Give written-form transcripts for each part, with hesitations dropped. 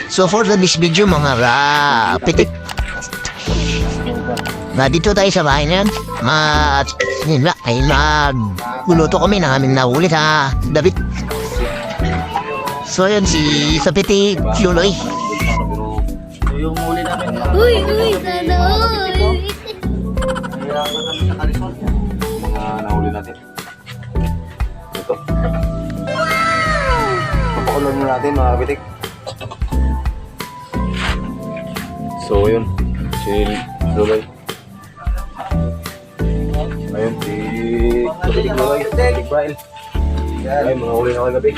So for this video mga kapitik, dito tayo sa bahay na yan. Yun ba, ay magluluto kami ng aming nahuli sa David. So yun, si Kapitik Luloy. So yung huli namin. Uy, sana all. Nahirapan kami sa Karizon. Mga nahuli natin. Ito. Papakulan mo natin mga kapitik. So yun, si Luloy. Ayun, si Kapitik Luloy. Kapitik Braille. Ay, mga huli na kagabi.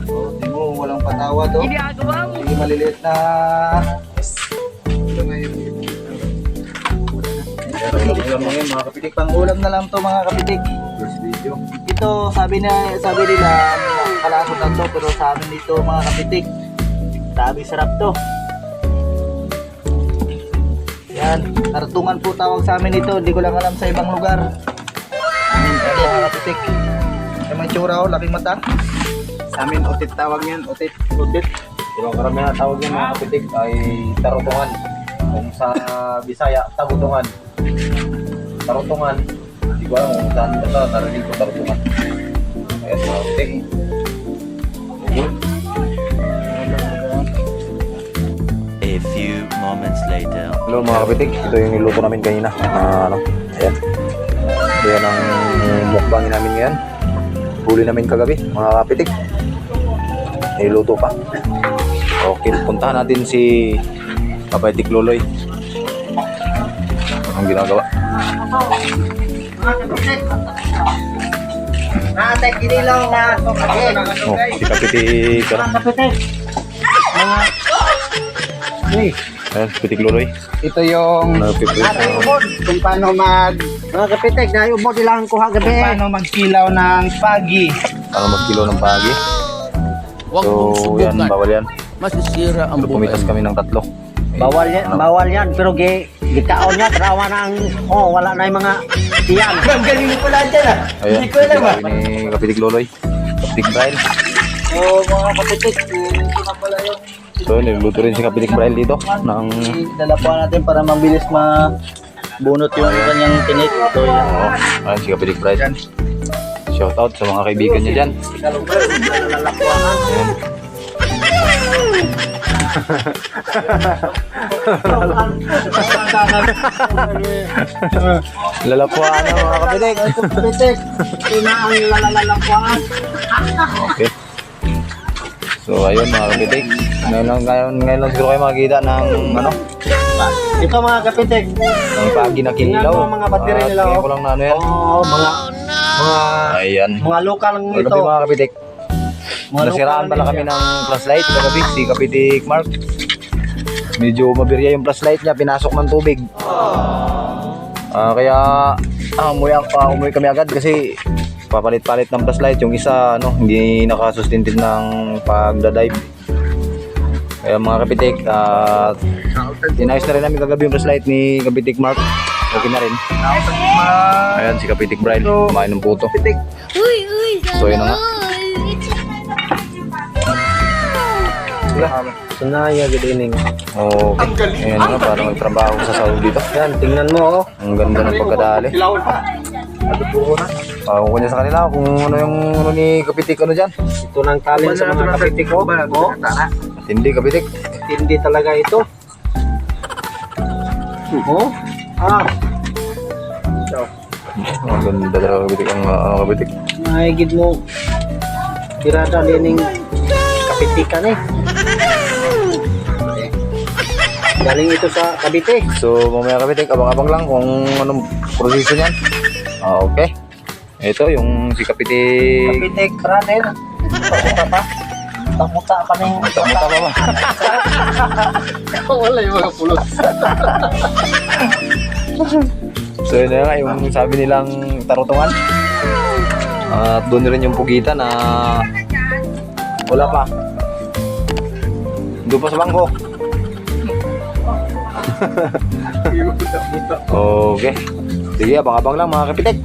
So, di mo, walang patawad oh. Hindi maliliit na ulam ngayon mga kapitik. Pang-ulam na lang to mga kapitik. First video. Ito sabi nila kalasot lang to, pero sa amin dito mga kapitik, sabi sarap to. Yan, tartungan po tawag sa amin ito. Hindi ko lang alam sa ibang lugar. Amin mga kapitik. Yung may tsura oh, laking mata. Sa amin otit tawag yan, otit. Yung karamihan na tawag yan mga kapitik ay tarutungan. Kung sa Bisaya, tagutungan. Tarutungan. Di ba kung saan ka sa narinig ko tarutungan. Ayan mga kapitik. A few moments later. Hello mga kapitik, ito yung niluto namin kanina. Ayan. Ayan ang mukbangin namin ngayon. Huli namin kagabi mga kapitik. Niluto pa. Okay, puntahan natin si Kapitik Luloy. Anong ginagawa? Oh, si Kapitik. Ayan, Kapitik Luloy. Ito yung kung paano mga kapitek, dahil ubod ilang kuha gabi. Kung paano magkilaw ng pagi. Para magkilo ng pagi. So, yan, bawal yan. Masisira ang So, pumitas kami ng 3. Bawal yan, pero gitaon niya, trawa na ang, wala na yung mga tiyan. Galing mo pala dyan ah. Ayan, sinabi ni Kapitik Luloy. Kapitik Braille. So mga kapitek, ito na pala yung So, niluluto rin si Kapitik Braille dito. Ng... dalapuan natin para mabilis mabunot yung kanyang tinik. So yan. Ayan, si Kapitik Braille. Shout out sa mga kaibigan niya dyan. Ayan. Lalapuan na mga kapitik. Kapitek, ito na ang lalalapuan. Okay. So ayun mga kapitik. Ngayon lang siguro kayo makikita ng Ito mga kapitek, ng pagi na tingnan kinilaw. mo mga battery nila. Tingnan ko lang na ano yan. Ayan. Mga lokal lang Kagabi ito. mga kapitik. Mga Nasiraan lokal pala kami ng flashlight kagabi si Kapitik Mark. Medyo mabirya yung flashlight niya, pinasok ng tubig. Kaya umuwi kami agad kasi papalit-palit ng flashlight. Yung isa hindi nakasustintin ng pagdadive. Kaya mga kapitik, inayos na rin namin kagabi yung flashlight ni Kapitik Mark. Okay na rin. Ayan si Kapitik Braille, kumain ng puto. Uy, So yun na nga. Sunaya gadining. Okay. Ayan nga, para magtrabaho sa sahod dito. Yan, tingnan mo Ang ganda ng pagkadali. Kung kanya sa kanila, kung ano yung ni Kapitik dyan. Ito ng talent sa mga kapitik ko. Hindi Kapitik. Hindi talaga ito. Ang ganda talaga Kapitik. Ang Kapitik. Mahigid mo. Tirada lining kapitikan eh. Galing ito sa Cavite. So mamaya Kapitik, abang-abang lang kung anong proseso niyan. Okay. Ito yung si Kapitik. Kapitik brother. Pamuta pa. Pamuta pa ng Muta pa ba? wala yung mga pulot. So yun na nga yung sabi nilang tarutungan. At doon rin yung pugitan na wala pa. Doon pa sa bangko. Okay. Sige, abang-abang lang mga kapitik.